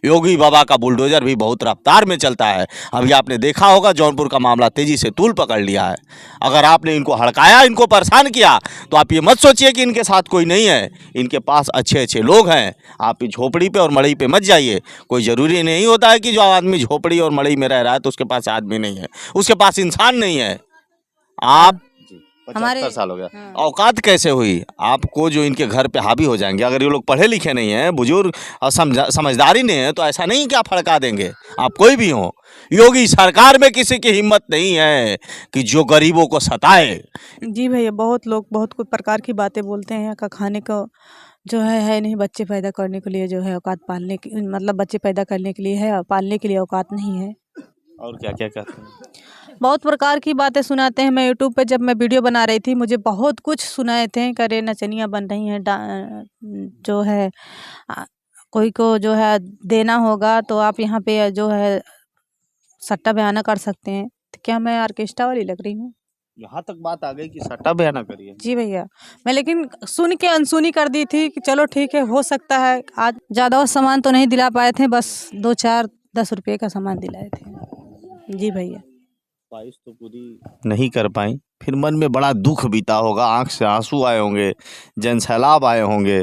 योगी बाबा का बुलडोजर भी बहुत रफ्तार में चलता है। अभी आपने देखा होगा जौनपुर का मामला तेजी से तूल पकड़ लिया है। अगर आपने इनको हड़काया, इनको परेशान किया, तो आप ये मत सोचिए कि इनके साथ कोई नहीं है। इनके पास अच्छे अच्छे लोग हैं। आप झोपड़ी पे और मड़ई पे मत जाइए। कोई ज़रूरी नहीं होता है कि जो आदमी झोपड़ी और मड़ई में रह रहा है तो उसके पास आदमी नहीं है, उसके पास इंसान नहीं है। आप 75 साल हो गया, औकात कैसे हुई आपको जो इनके घर पे हावी हो जाएंगे? अगर ये लोग पढ़े लिखे नहीं हैं, बुजुर्ग और समझदारी नहीं है, तो ऐसा नहीं कि आप हड़का देंगे। आप कोई भी हो, योगी सरकार में किसी की हिम्मत नहीं है कि जो गरीबों को सताए। जी भैया, बहुत लोग बहुत कुछ प्रकार की बातें बोलते हैं। यहाँ का खाने का जो है नहीं, बच्चे पैदा करने के लिए जो है औकात, पालने की मतलब बच्चे पैदा करने के लिए है और पालने के लिए औकात नहीं है। और क्या क्या कहते हैं? बहुत प्रकार की बातें सुनाते हैं। मैं यूट्यूब पे जब मैं वीडियो बना रही थी, मुझे बहुत कुछ सुनाए थे। करे नचनियाँ बन रही हैं, जो है कोई को जो है देना होगा तो आप यहाँ पे जो है सट्टा बयाना कर सकते हैं। तो क्या मैं ऑर्केस्ट्रा वाली लग रही हूँ? यहाँ तक बात आ गई कि सट्टा बयाना करिए। जी भैया, मैं लेकिन सुन के अनसुनी कर दी थी कि चलो ठीक है, हो सकता है। आज ज़्यादा सामान तो नहीं दिला पाए थे, बस 2-4-10 रुपये का सामान दिलाए थे। जी भैया, ख्वाहिश तो पूरी नहीं कर पाई, फिर मन में बड़ा दुख बीता होगा, आंख से आंसू आए होंगे, जनसैलाब आए होंगे।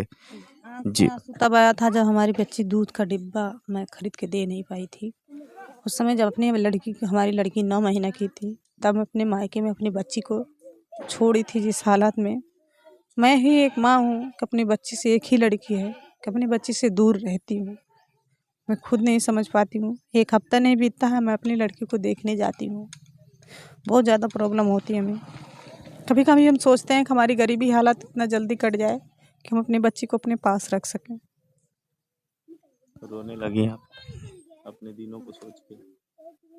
जी, तब आया था जब हमारी बच्ची दूध का डिब्बा मैं खरीद के दे नहीं पाई थी। उस समय जब हमारी लड़की 9 महीना की थी, तब मैं अपने मायके में अपनी बच्ची को छोड़ी थी। जिस हालत में मैं ही एक माँ हूँ कि अपनी बच्ची से, एक ही लड़की है कि अपनी बच्ची से दूर रहती हूँ। मैं खुद नहीं समझ पाती हूँ। एक हफ्ता नहीं बीतता है, मैं अपनी लड़की को देखने जाती हूँ। बहुत ज़्यादा प्रॉब्लम होती है हमें। कभी कभी हम सोचते हैं कि हमारी गरीबी हालत इतना जल्दी कट जाए कि हम अपनी बच्ची को अपने पास रख सकें। रोने लगी आप अपने दिनों को सोच के?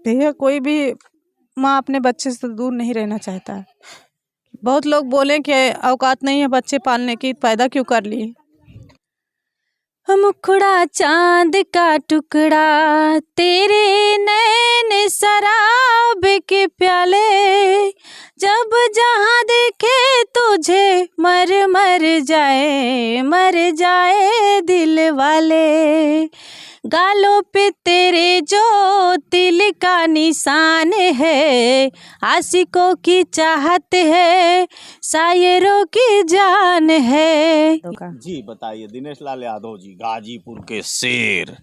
भैया, कोई भी माँ अपने बच्चे से दूर नहीं रहना चाहता है। बहुत लोग बोले कि औकात नहीं है बच्चे पालने की, पैदा क्यों कर लिए? मुखड़ा चांद का टुकड़ा, तेरे नैन शराब के प्याले, जब जहाँ देखे तुझे मर जाए दिल वाले। गालों पे तेरे जो तिल का निशान है, आशिकों की चाहत है, शायरों की जान है। जी बताइए, दिनेश लाल यादव जी, गाजीपुर के शेर,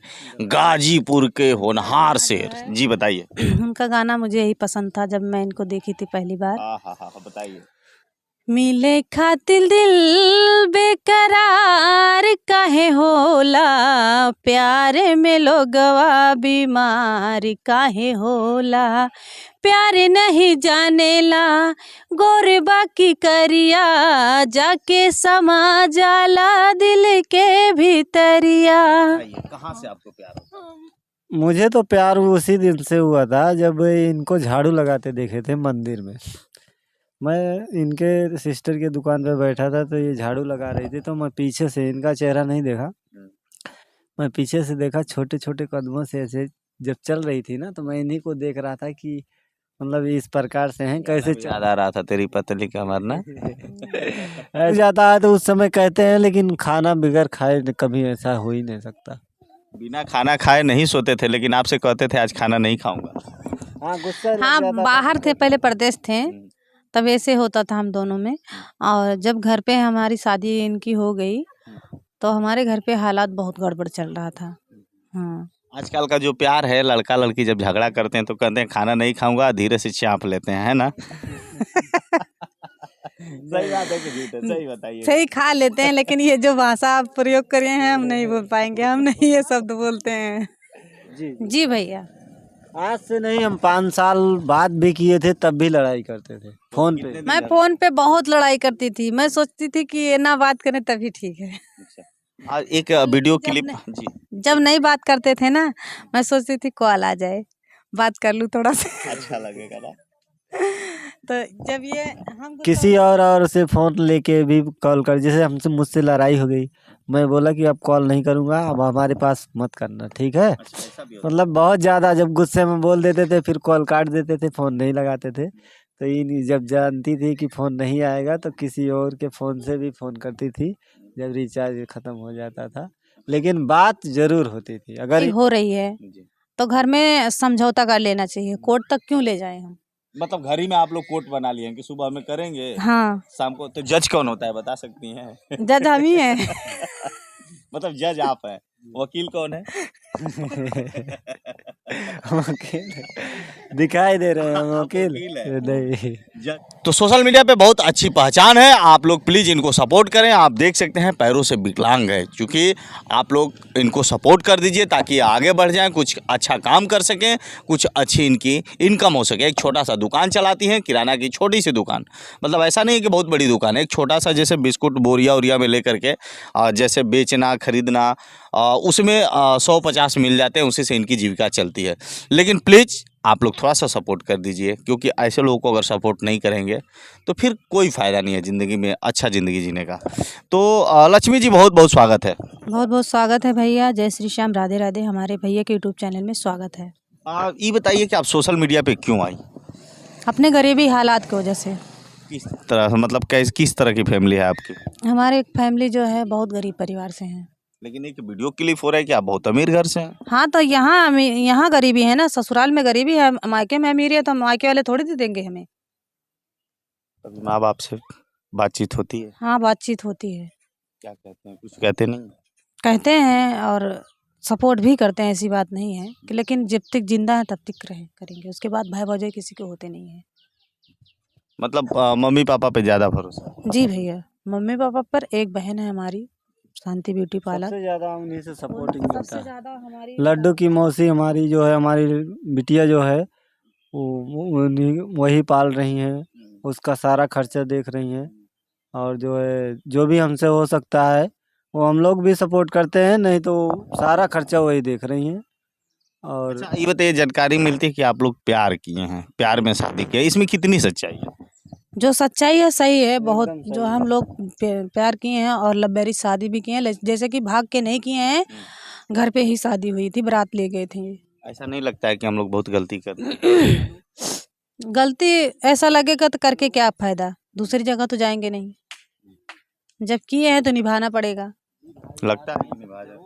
गाजीपुर के होनहार शेर, जी बताइए। उनका गाना मुझे यही पसंद था जब मैं इनको देखी थी पहली बार। हाँ बताइए। मिले खातिर दिल बेकरार काहे होला, प्यार में लोगवा बीमार काहे होला, प्यार नहीं जानेला गोरे बाकी करिया, जाके समा जाला दिल के भीतरिया। कहाँ से आपको प्यार होता है? मुझे तो प्यार उसी दिन से हुआ था जब इनको झाड़ू लगाते देखे थे मंदिर में। मैं इनके सिस्टर के दुकान पे बैठा था तो ये झाड़ू लगा रही थी, तो मैं पीछे से, इनका चेहरा नहीं देखा, मैं पीछे से देखा, छोटे छोटे कदमों से ऐसे जब चल रही थी ना, तो मैं इन्हीं को देख रहा था कि मतलब इस प्रकार से हैं, कैसे याद आ रहा था तेरी पतली कमर ना। जाता है तो उस समय कहते हैं, लेकिन खाना बगैर खाए कभी ऐसा हो ही नहीं सकता। बिना खाना खाए नहीं सोते थे, लेकिन आपसे कहते थे आज खाना नहीं खाऊंगा। हाँ, गुस्सा हाँ, बाहर थे, पहले परदेश थे, तब ऐसे होता था हम दोनों में। और जब घर पे हमारी शादी इनकी हो गई तो हमारे घर पे हालात बहुत गड़बड़ चल रहा था। हाँ, आजकल का जो प्यार है, लड़का लड़की जब झगड़ा करते हैं तो कहते हैं खाना नहीं खाऊंगा, धीरे से चाप लेते हैं, है ना? सही बात है कि झूठ है? सही बताइए। सही खा लेते हैं, लेकिन ये जो भाषा आप प्रयोग करे हैं हम नहीं बोल पाएंगे, हम नहीं ये शब्द बोलते हैं। जी भैया, आज से नहीं, हम 5 साल बाद भी किए थे, तब भी लड़ाई करते थे फोन पे। मैं फोन पे बहुत लड़ाई करती थी। मैं सोचती थी कि ये ना बात करें तभी ठीक है। आज एक वीडियो क्लिप, जी, जब नहीं बात करते थे ना, मैं सोचती थी कॉल आ जाए, बात कर लूँ थोड़ा सा। अच्छा लगेगा ना। तो जब ये हम किसी और से फोन लेके भी कॉल कर, जैसे हमसे मुझसे लड़ाई हो गई, मैं बोला कि अब कॉल नहीं करूँगा, अब हमारे पास मत करना, ठीक है? मतलब बहुत ज़्यादा जब गुस्से में बोल देते थे, फिर कॉल काट देते थे, फ़ोन नहीं लगाते थे। तो ये जब जानती थी कि फ़ोन नहीं आएगा तो किसी और के फ़ोन से भी फ़ोन करती थी जब रिचार्ज ख़त्म हो जाता था। लेकिन बात जरूर होती थी। अगर हो रही है तो घर में समझौता कर लेना चाहिए, कोर्ट तक क्यों ले जाए हम। मतलब घर ही में आप लोग कोर्ट बना लिए हैं कि सुबह में करेंगे, हाँ, शाम को। तो जज कौन होता है बता सकती हैं? जज हम ही है। मतलब जज आप हैं, वकील कौन है? वकील दिखाई दे रहे हैं हम वकील वकील है। नहीं। तो सोशल मीडिया पे बहुत अच्छी पहचान है, आप लोग प्लीज़ इनको सपोर्ट करें। आप देख सकते हैं पैरों से विकलांग है, क्योंकि आप लोग इनको सपोर्ट कर दीजिए ताकि ये आगे बढ़ जाएं, कुछ अच्छा काम कर सकें, कुछ अच्छी इनकी इनकम हो सके। एक छोटा सा दुकान चलाती हैं, किराना की छोटी सी दुकान, मतलब ऐसा नहीं कि बहुत बड़ी दुकान है, एक छोटा सा जैसे बिस्कुट बोरिया उरिया में लेकर के जैसे बेचना खरीदना, उसमें 100-50 मिल जाते हैं, उसी से इनकी जीविका चलती है। लेकिन प्लीज़ आप लोग थोड़ा सा सपोर्ट कर दीजिए, क्योंकि ऐसे लोगों को अगर सपोर्ट नहीं करेंगे तो फिर कोई फ़ायदा नहीं है ज़िंदगी में अच्छा ज़िंदगी जीने का। तो लक्ष्मी जी बहुत बहुत स्वागत है। बहुत बहुत स्वागत है भैया, जय श्री श्याम, राधे राधे। हमारे भैया के यूट्यूब चैनल में स्वागत है। ये बताइए कि आप सोशल मीडिया पे क्यों आई? अपने गरीबी हालात की वजह से। किस तरह, मतलब किस तरह की फैमिली है आपकी? हमारे फैमिली जो है बहुत गरीब परिवार से हैं। लेकिन एक वीडियो क्लिप हो रहा है कि आप बहुत अमीर घर से हैं। हाँ, तो यहाँ गरीबी है ना, ससुराल में गरीबी है, मायके में अमीरी है, तो मायके वाले थोड़ी दे देंगे हमें। कभी माँ बाप से बातचीत होती है? हाँ, बातचीत होती है। क्या कहते हैं, कुछ कहते नहीं? कहते हैं और सपोर्ट भी करते हैं, ऐसी बात नहीं है कि, लेकिन जब तक जिंदा है तब तक करेंगे, उसके बाद भाई भौजाई किसी के होते नहीं है। मतलब मम्मी पापा पे ज़्यादा भरोसा? जी भैया, मम्मी पापा पर एक बहन है हमारी, शांति ब्यूटी पार्लर। सबसे ज्यादा उन्हीं से सपोर्टिंग मिलता सबसे है। ज्यादा हमारी लड्डू की मौसी हमारी जो है, हमारी बिटिया जो है वही पाल रही हैं, उसका सारा खर्चा देख रही हैं। और जो है जो भी हमसे हो सकता है वो हम लोग भी सपोर्ट करते हैं, नहीं तो सारा खर्चा वही देख रही हैं। और अच्छा ये बताइए, जानकारी मिलती है कि आप लोग प्यार किए हैं, प्यार में शादी किया, इसमें कितनी सच्चाई है? जो सच्चाई है सही है बहुत, एकदम जो सही हम लोग प्यार किए हैं और लव मैरिज शादी भी किए हैं, जैसे कि भाग के नहीं किए हैं, घर पे ही शादी हुई थी, बारात ले गए थे। ऐसा नहीं लगता है कि हम लोग बहुत गलती कर रहे हैं? गलती ऐसा लगेगा तो करके क्या फायदा, दूसरी जगह तो जाएंगे नहीं, जब किए हैं तो निभाना पड़ेगा। लगता है कि निभा जाए,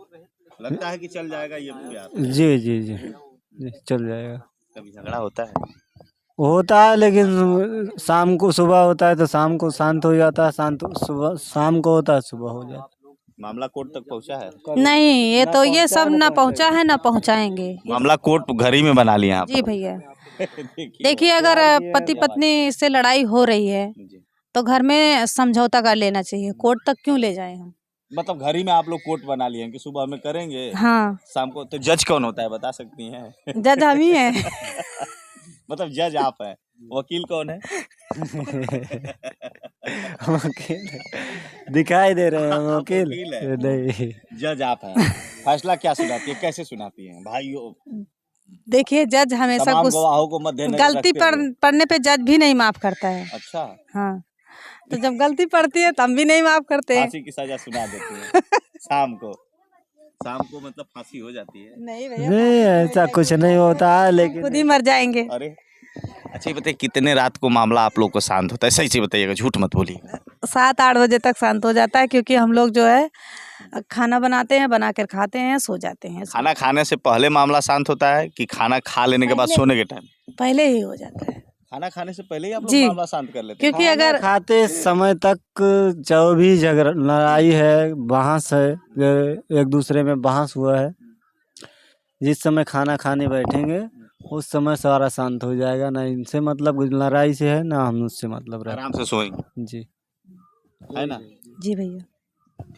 लगता है कि चल जाएगा ये प्यार? जी जी जी जी, चल जाएगा। कभी झगड़ा होता है? होता है, लेकिन शाम को सुबह होता है तो शाम को शांत हो जाता है, शांत सुबह शाम को होता है सुबह हो जाता है। मामला कोर्ट तक पहुंचा है? नहीं, ये सब ना पहुंचा है ना पहुंचाएंगे। मामला कोर्ट घर ही में बना लिया आप? जी भैया, देखिए अगर पति पत्नी से लड़ाई हो रही है तो घर में समझौता कर लेना चाहिए, कोर्ट तक क्यों ले जाए हम। मतलब घर ही में आप लोग कोर्ट बना लिए हैं कि सुबह में करेंगे, हाँ, शाम को। तो जज कौन होता है बता सकती हैं? जज हम ही है। मतलब जज आप हैं, वकील कौन है? वकील दिखाई दे रहे हैं हम वकील वकील है। नहीं। जज आप हैं, फैसला क्या सुनाती है, कैसे सुनाती हैं भाइयों? देखिए जज हमेशा तमाम कुछ गवाहों को मद्देनजर गलती रखते हुए। पड़ने पे जज भी नहीं माफ करता है। अच्छा, हाँ, तो जब गलती पड़ती है तब भी नहीं माफ करते हैं। फांसी की सजा सुना देते हैं शाम को मतलब फांसी हो जाती है? नहीं भैया, नहीं ऐसा कुछ नहीं होता है, लेकिन खुद ही मर जाएंगे। अरे अच्छा ये बताइए, कितने रात को मामला आप लोग को शांत होता है? सही से बताइएगा, झूठ मत बोलिए। 7-8 बजे तक शांत हो जाता है, क्योंकि हम लोग जो है खाना बनाते हैं, बनाकर खाते हैं, सो जाते हैं। खाना खाने से पहले मामला शांत होता है कि खाना खा लेने के बाद सोने के टाइम? पहले ही हो जाता है, खाना खाने से पहले ही आप लोग जी। मामला शांत कर लेते हैं? क्योंकि अगर खाते समय तक जो भी झगड़ा लड़ाई है, बहस है, एक दूसरे में बहस हुआ है, जिस समय खाना खाने बैठेंगे उस समय सारा शांत हो जाएगा। ना इनसे मतलब लड़ाई से है, ना हम उससे मतलब रहे। आराम से सोएंगे, जी है ना? जी भैया,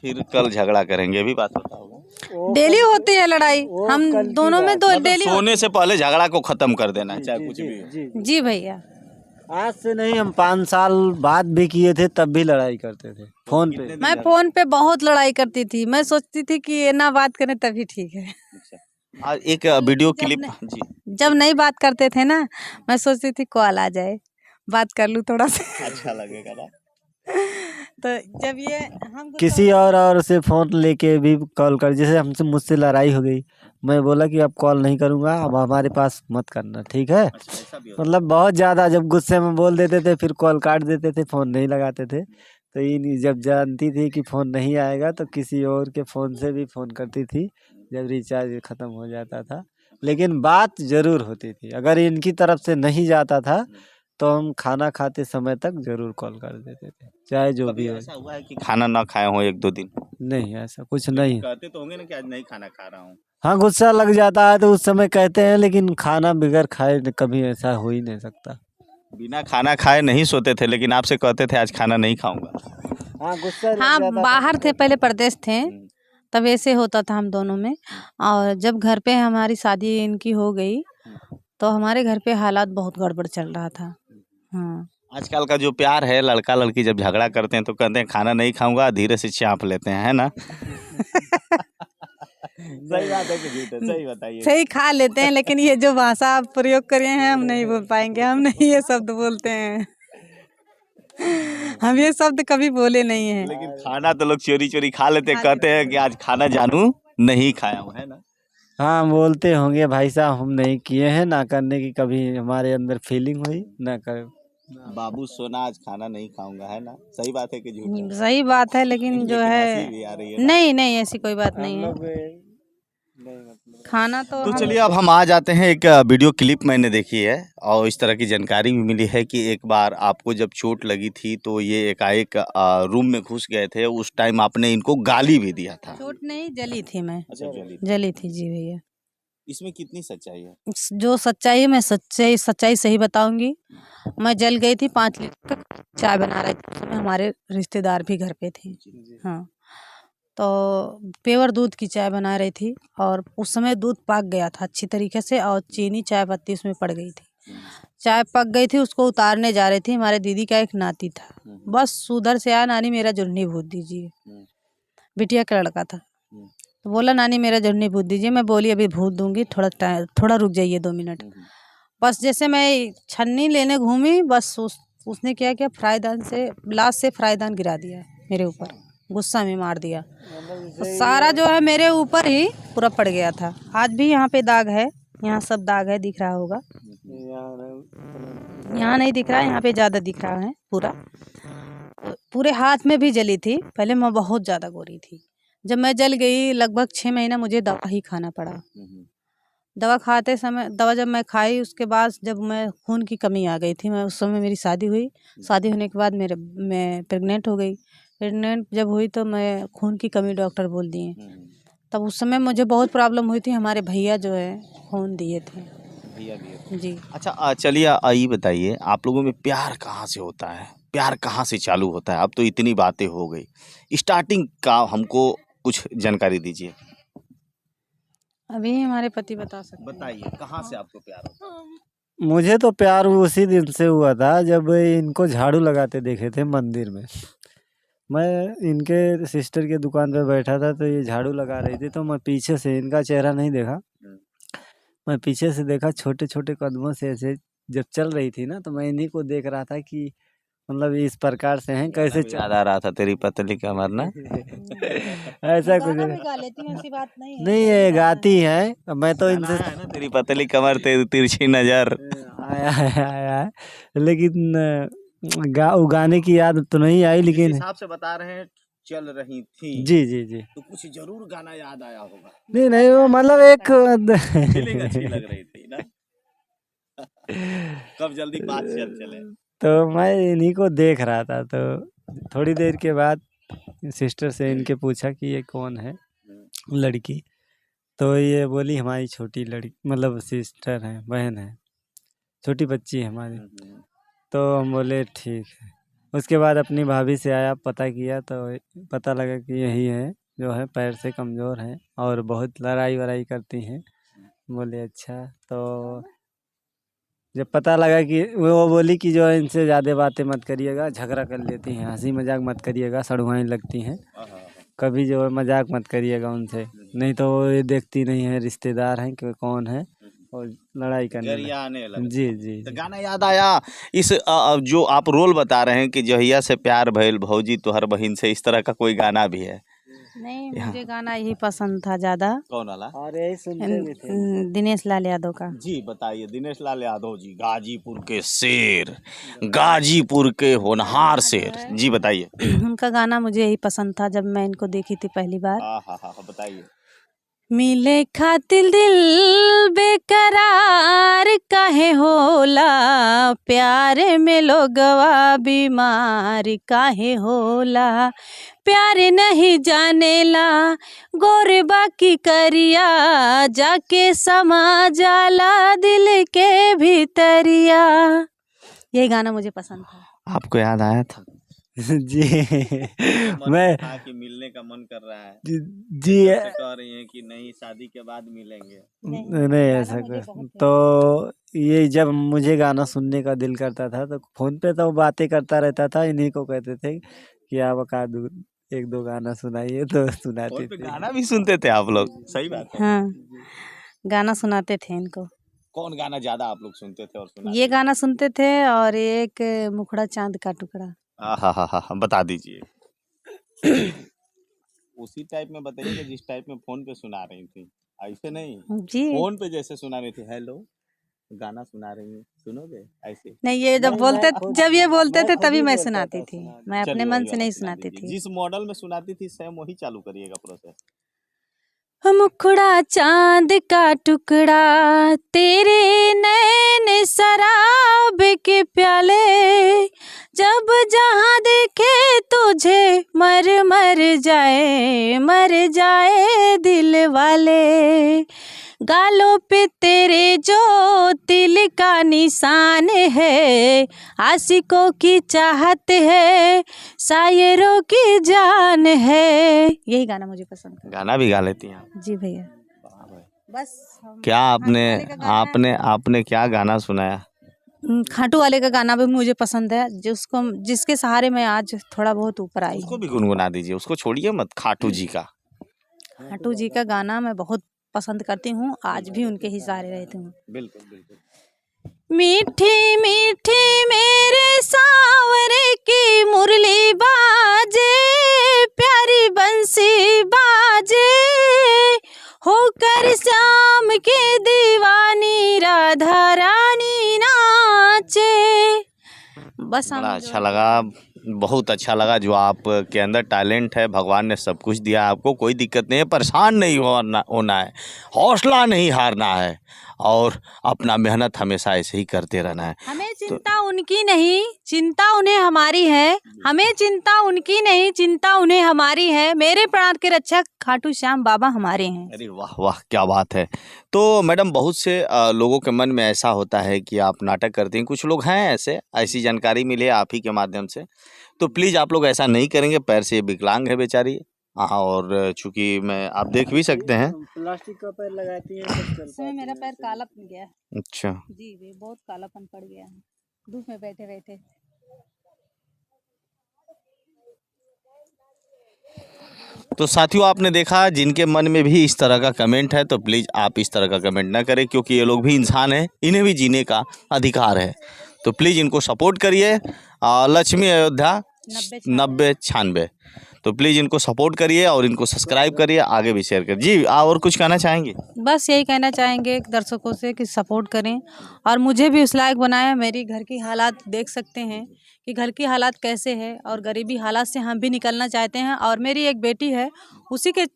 फिर कल झगड़ा करेंगे, ये भी बात होता होगा? डेली होती है लड़ाई, हम दोनों में तो मतलब डेली। सोने से पहले झगड़ा को खत्म कर देना है, चाहे कुछ भी हो। जी भैया, आज से नहीं, हम 5 साल बाद भी किए थे, तब भी लड़ाई करते थे फोन पे। मैं फोन पे बहुत लड़ाई करती थी, मैं सोचती थी कि ये ना बात करें तभी ठीक है। आज एक वीडियो क्लिप जी, जब नहीं बात करते थे ना, मैं सोचती थी कॉल आ जाए, बात कर लूँ थोड़ा सा। अच्छा लगेगा ना? तो जब ये हम किसी और से फोन लेके भी कॉल कर, जैसे हमसे मुझसे लड़ाई हो गई, मैं बोला कि अब कॉल नहीं करूँगा, अब हमारे पास मत करना, ठीक है? अच्छा, ऐसा भी होता मतलब बहुत ज़्यादा जब गुस्से में बोल देते थे, फिर कॉल काट देते थे, फ़ोन नहीं लगाते थे। तो इन जब जानती थी कि फ़ोन नहीं आएगा तो किसी और के फ़ोन से भी फ़ोन करती थी जब रिचार्ज ख़त्म हो जाता था। लेकिन बात ज़रूर होती थी, अगर इनकी तरफ से नहीं जाता था तो हम खाना खाते समय तक ज़रूर कॉल कर देते थे, चाहे जो कभी भी हो। ऐसा हुआ है कि खाना ना खाए हो 1-2 दिन? नहीं, ऐसा कुछ नहीं। कहते तो होंगे ना कि आज नहीं खाना खा रहा हूँ। हाँ, गुस्सा लग जाता है तो उस समय कहते हैं, लेकिन खाना बगैर खाए कभी ऐसा हो ही नहीं सकता। बिना खाना खाए नहीं सोते थे, लेकिन आपसे कहते थे आज खाना नहीं खाऊंगा। हाँ, गुस्सा लग हाँ, जाता था बाहर थे, पहले परदेश थे, हम्म, तब ऐसे होता था हम दोनों में। और जब घर पे हमारी शादी इनकी हो गई तो हमारे घर पे हालात बहुत गड़बड़ चल रहा था। हाँ, आजकल का जो प्यार है, लड़का लड़की जब झगड़ा करते हैं तो कहते हैं खाना नहीं खाऊंगा, धीरे से चाँप लेते हैं, है ना? सही बात है कि झूठ है? सही बताइए। सही खा लेते हैं, लेकिन ये जो भाषा आप प्रयोग करे हैं हम नहीं बोल पाएंगे, हम नहीं ये शब्द बोलते हैं। हम ये शब्द कभी बोले नहीं हैं। लेकिन खाना तो लोग चोरी चोरी खा लेते हैं, कहते हैं कि आज खाना जानू नहीं खाया हूँ, है ना? हाँ, बोलते होंगे भाई साहब, हम नहीं किए हैं, ना करने की कभी हमारे अंदर फीलिंग हुई ना कर। बाबू सोना आज खाना नहीं खाऊंगा, है ना? सही बात है कि झूठ है? सही बात है, लेकिन जो हंसी है भी आ रही है ना? नहीं नहीं ऐसी कोई बात हम नहीं है। लोग नहीं, मतलब खाना तो तो हम चलिए अब हम आ जाते हैं, एक वीडियो क्लिप मैंने देखी है और इस तरह की जानकारी भी मिली है कि एक बार आपको जब चोट लगी थी तो ये एकाएक रूम में घुस गए थे, उस टाइम आपने इनको गाली भी दिया था। चोट नहीं जली थी मैं। अच्छा, चलिए। जली थी जी भैया। इसमें कितनी सच्चाई है? जो सच्चाई है मैं सच्चाई सही बताऊंगी। मैं जल गई थी, 5 लीटर तक चाय बना रही थी, उस समय हमारे रिश्तेदार भी घर पे थे। हाँ, तो पेवर दूध की चाय बना रही थी और उस समय दूध पक गया था अच्छी तरीके से और चीनी चाय पत्ती उसमें पड़ गई थी। चाय पक गई थी, उसको उतारने जा रही थी, हमारे दीदी का एक नाती था, बस उधर से आया, नानी मेरा जुन्नी भूत दीजिए। बिटिया का लड़का था, तो बोला नानी मेरा जुन्नी भूत दीजिए। मैं बोली अभी भूत दूंगी, थोड़ा रुक जाइए 2 मिनट। बस जैसे मैं छन्नी लेने घूमी, बस उसने क्या किया, फ्राईदान से ग्लास से फ्राईदान गिरा दिया मेरे ऊपर, गुस्सा में मार दिया। तो सारा जो है मेरे ऊपर ही पूरा पड़ गया था। आज भी यहाँ पे दाग है, यहाँ सब दाग है, दिख रहा होगा। यहाँ नहीं दिख रहा है, यहाँ पे ज़्यादा दिख रहा है पूरा। पूरे हाथ में भी जली थी, पहले मैं बहुत ज़्यादा गोरी थी। जब मैं जल गई लगभग 6 महीना मुझे दवा ही खाना पड़ा। दवा खाते समय, दवा जब मैं खाई उसके बाद जब मैं खून की कमी आ गई थी, मैं उस समय मेरी शादी हुई। शादी होने के बाद मैं प्रेग्नेंट हो गई। प्रेग्नेंट जब हुई तो मैं खून की कमी डॉक्टर बोल दिए। तब उस समय मुझे बहुत प्रॉब्लम हुई थी, हमारे भैया जो है खून दिए थे। भैया दिए। जी। अच्छा, चलिए ये बताइए, आप लोगों में प्यार कहाँ से होता है? प्यार कहाँ से चालू होता है? अब तो इतनी बातें हो गई, स्टार्टिंग का हमको कुछ जानकारी दीजिए। अभी हमारे पति बता सकते हैं। बताइए कहाँ से आपको प्यार होता है? मुझे तो प्यार उसी दिन से हुआ था जब इनको झाड़ू लगाते देखे थे मंदिर में। मैं इनके सिस्टर के दुकान पे बैठा था तो ये झाड़ू लगा रही थी, तो मैं पीछे से, इनका चेहरा नहीं देखा, मैं पीछे से देखा, छोटे छोटे कदमों से ऐसे जब चल रही थी ना, तो मैं इन्हीं को देख रहा था कि मतलब इस प्रकार से हैं, कैसे याद आ रहा था तेरी पतली कमर ना। ऐसा कुछ गा लेती हूँ, ऐसी बात नहीं है। नहीं, ये गाती है, मैं तो इनसे है ना, तेरी पतली कमर तेरी तिरछी नजर। आया है, लेकिन गाने की याद तो नहीं आई, जिस लेकिन हिसाब से बता रहे हैं चल रही थी, जी जी जी, तो कुछ जरूर गाना याद आया होगा। नहीं नहीं, वो मतलब एक फीलिंग अच्छी लग रही थी ना। कब जल्दी बात चले। तो मैं इन्हीं को देख रहा था, तो थोड़ी देर के बाद सिस्टर से इनके पूछा कि ये कौन है लड़की, तो ये बोली हमारी छोटी लड़की, मतलब सिस्टर है, बहन है, छोटी बच्ची है हमारी। तो हम बोले ठीक है। उसके बाद अपनी भाभी से आया, पता किया तो पता लगा कि यही है, जो है पैर से कमज़ोर हैं और बहुत लड़ाई वड़ाई करती हैं। बोले अच्छा। तो जब पता लगा कि वो बोली कि जो है इनसे ज़्यादा बातें मत करिएगा, झगड़ा कर लेती हैं, हंसी मजाक मत करिएगा, सड़ुआएँ लगती हैं, कभी जो है मजाक मत करिएगा उनसे, नहीं तो वो ये देखती नहीं है रिश्तेदार हैं कि कौन है, और लड़ाई करने लगे। जी जी तो जी। गाना याद आया। इस जो आप रोल बता रहे हैं कि जहिया से प्यार भइल भौजी तोहर बहिन से, इस तरह का कोई गाना भी है? नहीं, यहाँ- मुझे गाना यही पसंद था ज़्यादा, कौन वाला? और यही सुनते भी थे। दिनेश लाल यादव का। जी बताइए। दिनेश लाल यादव जी, गाजीपुर के शेर, गाजीपुर के होनहार शेर। जी बताइए। उनका गाना मुझे यही पसंद था जब मैं इनको देखी थी पहली बार। हाँ बताइए। मिले खातिर दिल बेकरार काहे होला, प्यार में लोगवा बीमार काहे होला, प्यार नहीं जानेला गोरे बाकी करिया, जाके समा जाला दिल के भीतरिया। यही गाना मुझे पसंद था। आपको याद आया था? जी मैं कि मिलने का मन कर रहा है, जी से कह रही हैं कि नहीं शादी के बाद मिलेंगे। नहीं ऐसा कर तो ये जब मुझे गाना सुनने का दिल करता था तो फोन पे तो बातें करता रहता था, इन्हीं को कहते थे कि आप एक दो गाना सुनाइए तो सुनाते थे। गाना भी सुनते थे आप लोग? सही बात है। हाँ, गाना सुनाते थे इनको। कौन गाना ज्यादा आप लोग सुनते थे और सुनाते ये गाना सुनते थे और एक मुखड़ा चांद का टुकड़ा। हाँ बता दीजिए। उसी टाइप में बताइए कि जिस टाइप में फोन पे सुना रही थी, ऐसे नहीं जी फोन पे जैसे सुना रही थी, हेलो गाना सुना रही हूँ सुनोगे, ऐसे नहीं, ये जब ये बोलते थे तभी मैं सुनाती थी, मैं अपने चलिए मन वही से वाला नहीं सुना सुनाती दीजिए। थी। जिस मॉडल में सुनाती थी सेम वही चालू करिएगा प्रोसेस। मुखड़ा चांद का टुकड़ा, तेरे नैन शराब के प्याले, जब जहाँ देखे तुझे मर जाए दिल वाले, गालों पे तेरे जो तिल का निशान है, आशिकों की चाहत है, शायरों की जान है। यही गाना मुझे पसंद है। गाना भी गा लेती हैं आप? जी भैया। बस क्या आपने क्या गाना सुनाया? खाटू वाले का गाना भी मुझे पसंद है, जिसके सहारे मैं आज थोड़ा बहुत ऊपर आई उसको हूँ। भी गुनगुना दीजिए, उसको छोड़िए मत। खाटू जी का खाटू जी का गाना मैं बहुत पसंद करती हूँ, आज भी उनके ही सहारे रहती हूँ। बिल्कुल। मीठी मीठी मेरे सावरे की मुरली बाजे, प्यारी बंसी बाजे, होकर शाम के दीवानी राधा रानी नाचे। बस बड़ा अच्छा लगा, बहुत अच्छा लगा। जो आप के अंदर टैलेंट है, भगवान ने सब कुछ दिया आपको, कोई दिक्कत नहीं है। परेशान नहीं होना है, हौसला नहीं हारना है और अपना मेहनत हमेशा ऐसे ही करते रहना है। हमें चिंता उनकी नहीं, चिंता उन्हें हमारी है। हमें चिंता उनकी नहीं, चिंता उन्हें हमारी है। मेरे प्राण के रक्षक खाटू श्याम बाबा हमारे हैं। अरे वाह वाह, क्या बात है। तो मैडम, बहुत से लोगों के मन में ऐसा होता है कि आप नाटक करती हैं, कुछ लोग हैं ऐसी जानकारी मिली है आप ही के माध्यम से, तो प्लीज़ आप लोग ऐसा नहीं करेंगे। पैर से विकलांग है बेचारी, और चूंकि मैं आप देख भी सकते हैं। प्लास्टिक का पैर लगाती है, इसमें मेरा पैर काला पड़ गया। अच्छा, जी बहुत कालापन पड़ गया है धूप में बैठे बैठे। तो साथियों, आपने देखा, जिनके मन में भी इस तरह का कमेंट है तो प्लीज़ आप इस तरह का कमेंट ना करें, क्योंकि ये लोग भी इंसान हैं, इन्हें भी जीने का अधिकार है। तो प्लीज़ इनको सपोर्ट करिए। लक्ष्मी अयोध्या 9096, तो प्लीज़ इनको सपोर्ट करिए और इनको सब्सक्राइब करिए, आगे भी शेयर करिए। जी, और कुछ कहना चाहेंगे? बस यही कहना चाहेंगे दर्शकों से कि सपोर्ट करें और मुझे भी उस लायक बनाएं। मेरी घर की हालात देख सकते हैं कि घर की हालात कैसे है, और गरीबी हालात से हम भी निकलना चाहते हैं। और मेरी एक बेटी है, उसी के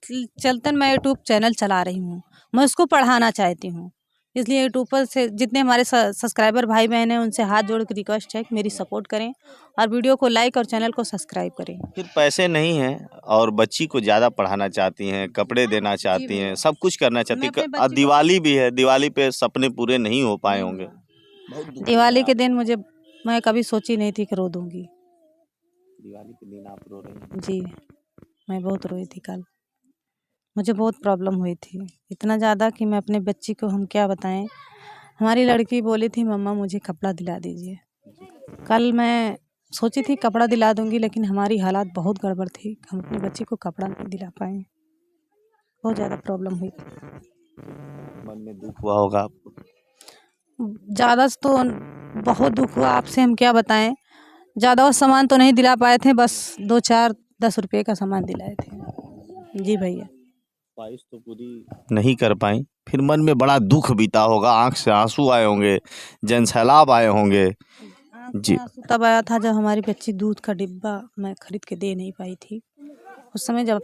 चलते मैं यूट्यूब चैनल चला रही हूँ। मैं उसको पढ़ाना चाहती हूँ, इसलिए यूट्यूब पर से जितने हमारे सब्सक्राइबर भाई बहन हैं उनसे हाथ जोड़ के रिक्वेस्ट है कि मेरी सपोर्ट करें और वीडियो को लाइक और चैनल को सब्सक्राइब करें। फिर पैसे नहीं हैं और बच्ची को ज़्यादा पढ़ाना चाहती हैं, कपड़े देना चाहती हैं, सब कुछ करना चाहती मैं अपने हैं। बच्ची को- दिवाली भी है, दिवाली पे सपने पूरे नहीं हो पाए होंगे। दिवाली के दिन मैं कभी सोची नहीं थी कि रो दूंगी। दिवाली के दिन आप रो रही हैं? जी, मैं बहुत रोई थी कल। मुझे बहुत प्रॉब्लम हुई थी, इतना ज़्यादा कि मैं अपने बच्ची को हम क्या बताएं। हमारी लड़की बोली थी मम्मा मुझे कपड़ा दिला दीजिए। कल मैं सोची थी कपड़ा दिला दूंगी, लेकिन हमारी हालात बहुत गड़बड़ थी, हम अपनी बच्ची को कपड़ा नहीं दिला पाए। बहुत ज़्यादा प्रॉब्लम हुई। मन में दुख हुआ होगा आपको? ज़्यादा तो बहुत दुख हुआ, आपसे हम क्या बताएं। ज़्यादा सामान तो नहीं दिला पाए थे, बस 2-4-10 रुपये का सामान दिलाए थे। जी भैया। ख्वाहिश तो पूरी नहीं कर पाई, फिर मन में बड़ा दुख बीता होगा, आंख से आंसू आए होंगे, जन सैलाब आए होंगे। जी। आंसू तब आया था जब हमारी बच्ची दूध का डिब्बा मैं खरीद के दे नहीं पाई थी। उस समय जब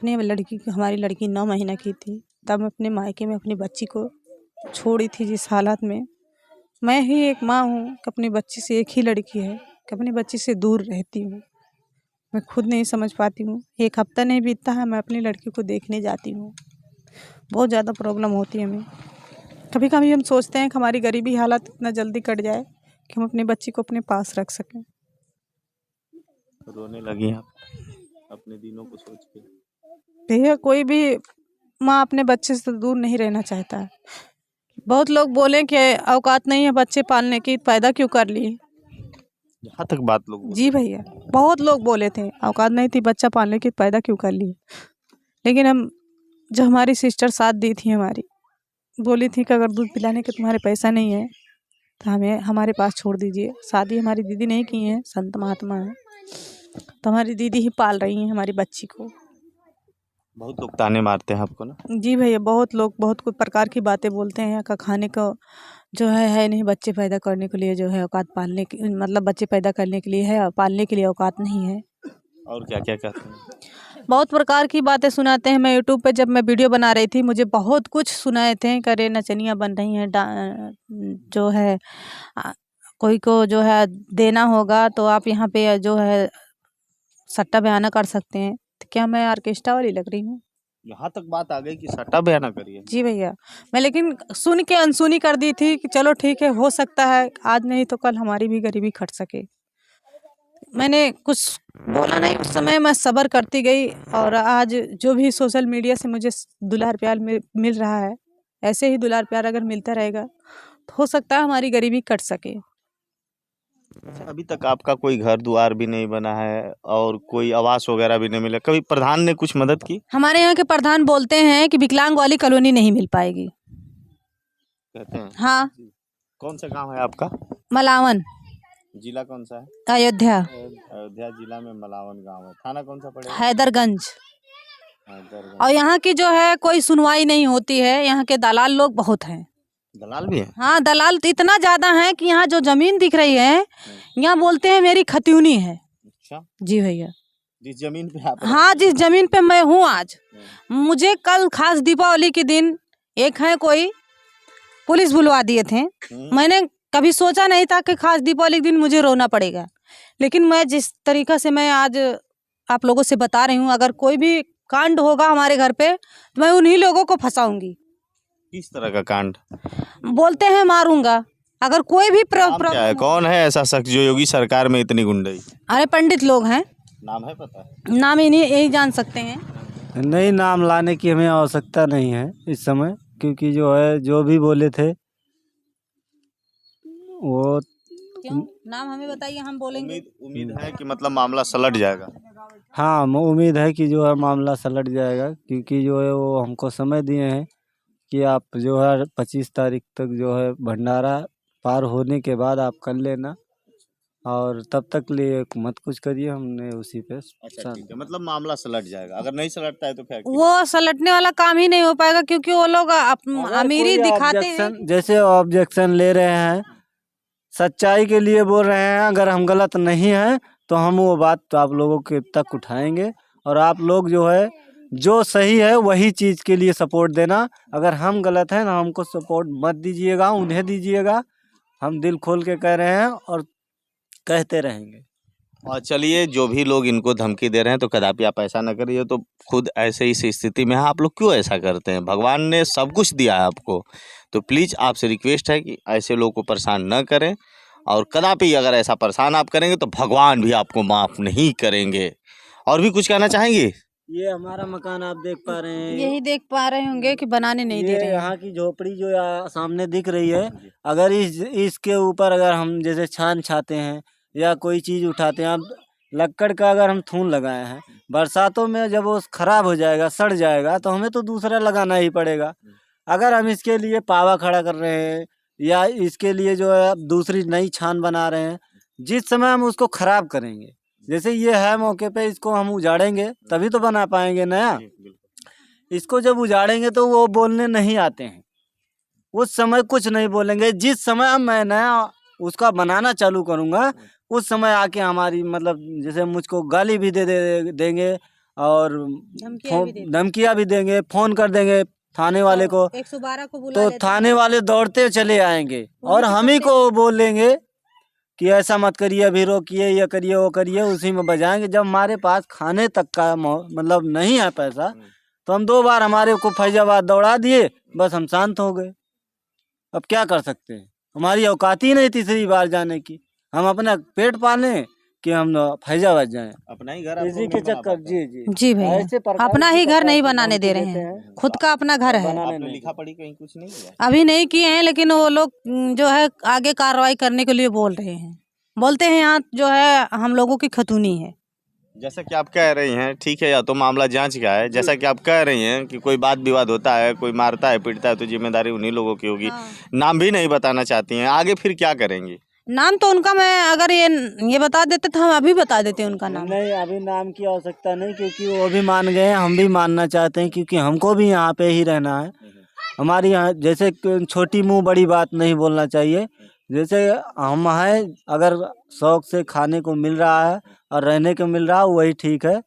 हमारी लड़की 9 महीना की थी, तब मैं अपने मायके में अपनी बच्ची को छोड़ी थी जिस हालत में। मैं ही एक माँ हूँ कि अपनी बच्ची से, एक ही लड़की है कि अपनी बच्ची से दूर रहती हूँ। मैं खुद नहीं समझ पाती हूँ। एक हफ्ता नहीं बीतता है मैं अपनी लड़की को देखने जाती हूँ। बहुत ज़्यादा प्रॉब्लम होती है हमें। कभी कभी हम सोचते हैं कि हमारी गरीबी हालत इतना जल्दी कट जाए कि हम अपनी बच्ची को अपने पास रख सकें। रोने लगी आप अपने दिनों को सोच के? भैया, कोई भी माँ अपने बच्चे से दूर नहीं रहना चाहता है। बहुत लोग बोले कि औकात नहीं है बच्चे पालने की, पैदा क्यों कर लिए। यहाँ तक बात लोग बोलते जी भैया, बहुत लोग बोले थे औकात नहीं थी बच्चा पालने की, पैदा क्यों कर लिए। लेकिन हम, जो हमारी सिस्टर साथ दी थी, हमारी बोली थी कि अगर दूध पिलाने के तुम्हारे पैसा नहीं है तो हमें हमारे पास छोड़ दीजिए। शादी हमारी दीदी नहीं की है, संत महात्मा है, तो हमारी दीदी ही पाल रही हैं हमारी बच्ची को। बहुत लोग ताने मारते हैं आपको ना? जी भैया, बहुत लोग बहुत कुछ प्रकार की बातें बोलते हैं कि खाने को जो है नहीं, बच्चे पैदा करने के लिए जो है औकात, पालने की मतलब बच्चे पैदा करने के लिए है और पालने के लिए औकात नहीं है। और क्या क्या कहते हैं? बहुत प्रकार की बातें सुनाते हैं। मैं यूट्यूब पे जब मैं वीडियो बना रही थी, मुझे बहुत कुछ सुनाए थे, करे नचनियाँ बन रही हैं, जो है कोई को जो है देना होगा तो आप यहाँ पे जो है सट्टा बयाना कर सकते हैं। तो क्या मैं ऑर्केस्ट्रा वाली लग रही हूँ? यहाँ तक बात आ गई कि सट्टा बयाना करिए? जी भैया, मैं लेकिन सुन के अनसुनी कर दी थी कि चलो ठीक है, हो सकता है आज नहीं तो कल हमारी भी गरीबी खट सके। मैंने कुछ बोला नहीं उस समय, मैं सब्र करती गई। और आज जो भी सोशल मीडिया से मुझे दुलार प्यार मिल रहा है, ऐसे ही दुलार प्यार अगर मिलता रहेगा तो हो सकता है हमारी गरीबी कट सके। अच्छा, अभी तक आपका कोई घर द्वार भी नहीं बना है और कोई आवास वगैरह भी नहीं मिला, कभी प्रधान ने कुछ मदद की? हमारे यहाँ के प्रधान बोलते हैं कि विकलांग वाली कॉलोनी नहीं मिल पाएगी। कहते हैं? हाँ। कौन सा गांव है आपका? मलावन, जिला कौन सा है? अयोध्या, अयोध्या जिला में मलावन गांव है। थाना कौन सा पड़ेगा? हैदरगंज। हैदरगंज। और यहाँ की जो है कोई सुनवाई नहीं होती है। यहाँ के दलाल लोग बहुत हैं। दलाल भी है? हाँ, दलाल तो इतना ज्यादा है कि यहाँ जो जमीन दिख रही है, यहाँ बोलते हैं मेरी खतौनी है। अच्छा, जी भैया। जिस जमीन पे आप? हाँ, जिस जमीन पे मैं हूँ आज, मुझे कल खास दीपावली के दिन एक है कोई पुलिस बुलवा दिए थे। मैंने कभी सोचा नहीं था कि खास दीपावली के दिन मुझे रोना पड़ेगा। लेकिन मैं जिस तरीका से मैं आज आप लोगों से बता रही हूँ, अगर कोई भी कांड होगा हमारे घर पे तो मैं उन्हीं लोगों को फंसाऊंगी। किस तरह का कांड? बोलते हैं मारूंगा। अगर कोई भी नाम क्या है? कौन है ऐसा शख्स जो योगी सरकार में इतनी गुंडई? अरे पंडित लोग हैं। नाम है पता है? नाम इन्हीं यही जान सकते हैं। नहीं, नाम लाने की हमें आवश्यकता नहीं है इस समय, क्योंकि जो है जो भी बोले थे वो। क्यों? नाम हमें बताइए, हम बोलेंगे। उम्मीद है कि मतलब मामला सलट जाएगा? हाँ, उम्मीद है कि जो है मामला सलट जाएगा, क्योंकि जो है वो हमको समय दिए हैं कि आप जो है 25 तारीख तक जो है भंडारा पार होने के बाद आप कर लेना, और तब तक लिए मत कुछ करिए। हमने उसी पे अच्छा, ठीक है, मतलब मामला सलट जाएगा। अगर नहीं सलटता है तो क्या? वो सलटने वाला काम ही नहीं हो पाएगा, क्योंकि वो लोग अमीरी दिखाते हैं। जैसे ऑब्जेक्शन ले रहे हैं, सच्चाई के लिए बोल रहे हैं, अगर हम गलत नहीं हैं तो हम वो बात तो आप लोगों के तक उठाएंगे, और आप लोग जो है जो सही है वही चीज़ के लिए सपोर्ट देना। अगर हम गलत हैं तो हमको सपोर्ट मत दीजिएगा, उन्हें दीजिएगा। हम दिल खोल के कह रहे हैं और कहते रहेंगे। और चलिए, जो भी लोग इनको धमकी दे रहे हैं तो कदापि आप ऐसा ना करिए। तो खुद ऐसे इस स्थिति में है, आप लोग क्यों ऐसा करते हैं? भगवान ने सब कुछ दिया है आपको, तो प्लीज़ आपसे रिक्वेस्ट है कि ऐसे लोगों को परेशान न करें। और कदापि अगर ऐसा परेशान आप करेंगे तो भगवान भी आपको माफ़ नहीं करेंगे। और भी कुछ कहना चाहेंगे? ये हमारा मकान आप देख पा रहे हैं, यही देख पा रहे होंगे कि बनाने नहीं दे रहे हैं। यहाँ की झोपड़ी जो सामने दिख रही है, अगर इसके ऊपर अगर हम जैसे छान छाते हैं या कोई चीज़ उठाते हैं, अब लक्कड़ का अगर हम थून लगाए हैं, बरसातों में जब वो खराब हो जाएगा, सड़ जाएगा, तो हमें तो दूसरा लगाना ही पड़ेगा। अगर हम इसके लिए पावा खड़ा कर रहे हैं या इसके लिए जो है दूसरी नई छान बना रहे हैं, जिस समय हम उसको खराब करेंगे, जैसे ये है मौके पे, इसको हम उजाड़ेंगे तभी तो बना पाएंगे नया। इसको जब उजाड़ेंगे तो वो बोलने नहीं आते हैं, उस समय कुछ नहीं बोलेंगे। जिस समय मैं नया उसका बनाना चालू करूँगा उस समय आके हमारी मतलब जैसे मुझको गाली भी देंगे और धमकियाँ भी देंगे, फ़ोन कर देंगे थाने वाले को, 112 को बुला तो लेते थाने वाले दौड़ते चले आएंगे और हम ही को बोलेंगे कि ऐसा मत करिए, अभी रोकिए, ये करिए वो करिए, उसी में बजाएंगे। जब हमारे पास खाने तक का मतलब नहीं है पैसा, तो हम 2 बार हमारे को फैजाबाद दौड़ा दिए, बस हम शांत हो गए। अब क्या कर सकते हैं, हमारी औकात ही नहीं तीसरी बार जाने की। हम अपना पेट पालें कि हम फैजाबाद जाएं, अपना ही घर इसी के चक्कर। जी जी जी भैया, ऐसे प्रकार अपना की ही घर प्रकार नहीं की बनाने दे रहे धमकी हैं, देते खुद का अपना घर है। बनाने आपने नहीं लिखा पढ़ी कहीं कुछ नहीं हुआ? अभी नहीं किए हैं, लेकिन वो लोग जो है आगे कार्रवाई करने के लिए बोल रहे हैं। बोलते हैं यहाँ जो है हम लोगों की खतूनी है। जैसा कि आप कह रही हैं, ठीक है, या तो मामला जांच का है, जैसा कि आप कह रही हैं कि कोई वाद विवाद होता है, कोई मारता है पीटता है तो जिम्मेदारी उन्हीं लोगों की होगी। नाम भी नहीं बताना चाहती हैं, आगे फिर क्या करेंगी? नाम तो उनका मैं अगर ये बता देते तो हम अभी बता देते उनका नाम। नहीं, अभी नाम की आवश्यकता नहीं, क्योंकि वो भी मान गए, हम भी मानना चाहते हैं, क्योंकि हमको भी यहाँ पे ही रहना है। हमारी यहाँ जैसे छोटी मुंह बड़ी बात नहीं बोलना चाहिए। जैसे हम हैं, अगर शौक से खाने को मिल रहा है और रहने को मिल रहा है वही ठीक है,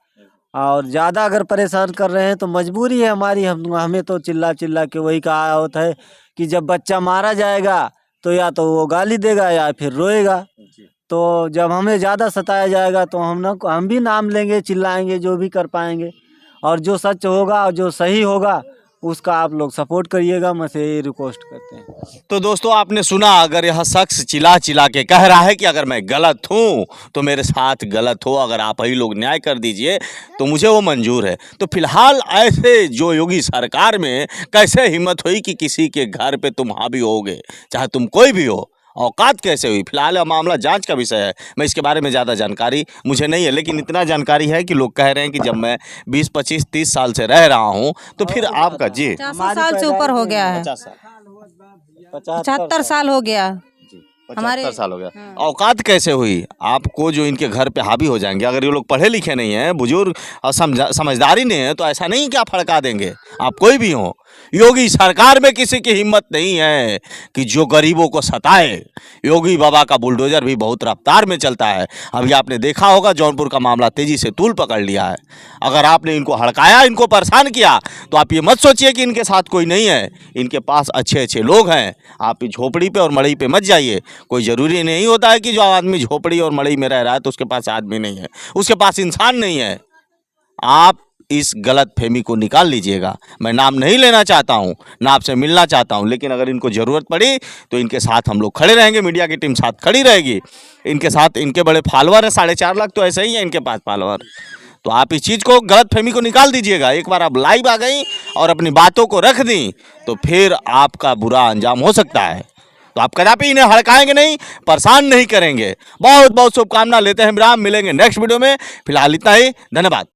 और ज़्यादा अगर परेशान कर रहे हैं तो मजबूरी है हमारी। हमें तो चिल्ला चिल्ला के वही कहा होता है कि जब बच्चा मारा जाएगा तो या तो वो गाली देगा या फिर रोएगा। तो जब हमें ज़्यादा सताया जाएगा तो हम भी नाम लेंगे, चिल्लाएंगे, जो भी कर पाएंगे। और जो सच होगा और जो सही होगा उसका आप लोग सपोर्ट करिएगा, मैं से यही रिक्वेस्ट करते हैं। तो दोस्तों आपने सुना, अगर यह शख्स चिल्ला चिल्ला के कह रहा है कि अगर मैं गलत हूँ तो मेरे साथ गलत हो, अगर आप ही लोग न्याय कर दीजिए तो मुझे वो मंजूर है। तो फिलहाल ऐसे जो योगी सरकार में कैसे हिम्मत हुई कि किसी के घर पे तुम हावी होगे, चाहे तुम कोई भी हो, औकात कैसे हुई? फिलहाल यह मामला जांच का विषय है। मैं इसके बारे में ज़्यादा जानकारी मुझे नहीं है, लेकिन इतना जानकारी है कि लोग कह रहे हैं कि जब मैं 20, 25, 30 साल से रह रहा हूँ तो फिर आपका जी 50 साल से ऊपर हो गया है, 75 साल हो गया। 75 साल हो गया। औकात कैसे हुई आपको जो इनके घर पे हावी हो जाएंगे? अगर ये लोग पढ़े लिखे नहीं हैं, बुजुर्ग और समझदारी नहीं है, तो ऐसा नहीं कि आप फड़का देंगे। आप कोई भी हो, योगी सरकार में किसी की हिम्मत नहीं है कि जो गरीबों को सताए। योगी बाबा का बुलडोजर भी बहुत रफ्तार में चलता है। अभी आपने देखा होगा जौनपुर का मामला तेजी से तूल पकड़ लिया है। अगर आपने इनको हड़काया, इनको परेशान किया, तो आप ये मत सोचिए कि इनके साथ कोई नहीं है। इनके पास अच्छे अच्छे लोग हैं। आप झोपड़ी पे और मड़ई पे मत जाइए। कोई ज़रूरी नहीं होता है कि जो आदमी झोपड़ी और मड़ई में रह रहा है तो उसके पास आदमी नहीं है, उसके पास इंसान नहीं है। आप इस गलत फहमी को निकाल लीजिएगा। मैं नाम नहीं लेना चाहता हूं, ना आपसे मिलना चाहता हूं, लेकिन अगर इनको ज़रूरत पड़ी तो इनके साथ हम लोग खड़े रहेंगे, मीडिया की टीम साथ खड़ी रहेगी इनके साथ। इनके बड़े फॉलोअर हैं, 4.5 लाख तो ऐसे ही हैं इनके पास फॉलोअर। तो आप इस चीज़ को, गलत फहमी को निकाल दीजिएगा। एक बार आप लाइव आ गई और अपनी बातों को रख दी तो फिर आपका बुरा अंजाम हो सकता है। तो आप कदापि इन्हें हड़काएंगे नहीं, परेशान नहीं करेंगे। बहुत बहुत शुभकामना लेते हैं विराम, मिलेंगे नेक्स्ट वीडियो में। फिलहाल इतना ही, धन्यवाद।